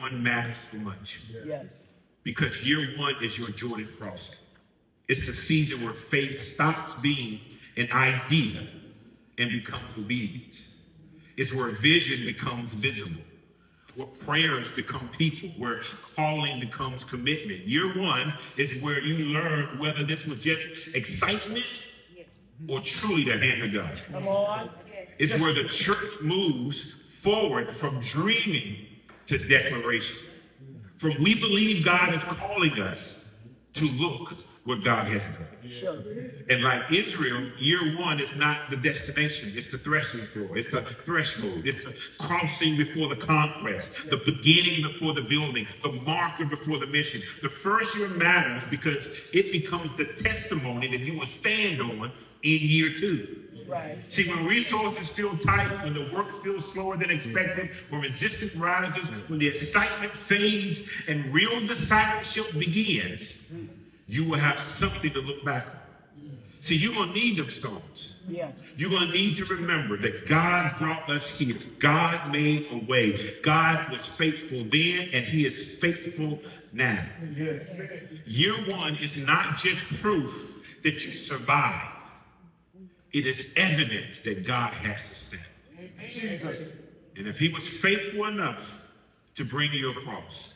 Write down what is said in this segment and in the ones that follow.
one matters so much. Yes. Because year one is your Jordan crossing. It's the season where faith stops being an idea and becomes obedience. It's where vision becomes visible, where prayers become people, where calling becomes commitment. Year one is where you learn whether this was just excitement or truly the hand of God. Come on. It's where the church moves forward from dreaming to declaration. From we believe God is calling us to look what God has done. Sure. And like Israel, year one is not the destination. It's the threshing floor. It's the threshold. It's the crossing before the conquest, the beginning before the building, the marker before the mission. The first year matters because it becomes the testimony that you will stand on in year two. Right. See, when resources feel tight, when the work feels slower than expected, when resistance rises, when the excitement fades and real discipleship begins, you will have something to look back on. See, you're going to need them storms. Yeah. You're going to need to remember that God brought us here. God made a way. God was faithful then, and he is faithful now. Year one is not just proof that you survived. It is evidence that God has sustained. And if he was faithful enough to bring you across,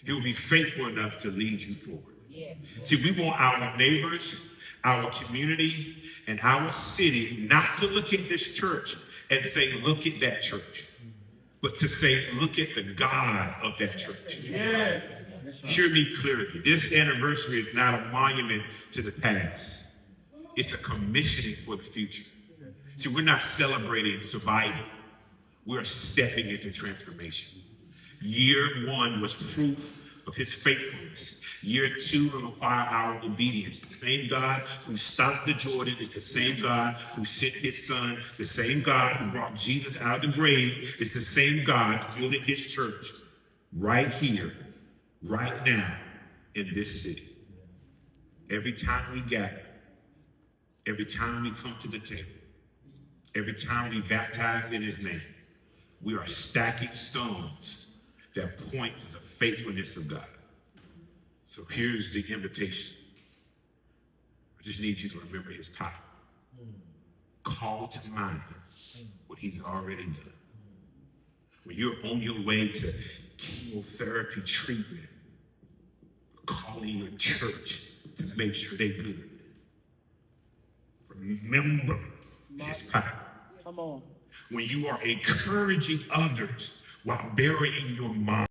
he will be faithful enough to lead you forward. See, we want our neighbors, our community, and our city not to look at this church and say, look at that church, but to say, look at the God of that church. Yes. Hear me clearly. This anniversary is not a monument to the past. It's a commissioning for the future. See, we're not celebrating survival. We're stepping into transformation. Year one was proof of his faithfulness. Year two will require our obedience. The same God who stopped the Jordan is the same God who sent his son. The same God who brought Jesus out of the grave is the same God building his church right here, right now, in this city. Every time we gather, every time we come to the table, every time we baptize in his name, we are stacking stones that point to the faithfulness of God. So here's the invitation. I just need you to remember his power. Call to mind what he's already done. When you're on your way to chemotherapy treatment, calling your church to make sure they're good. Remember his power. Come on. When you are encouraging others while burying your mind.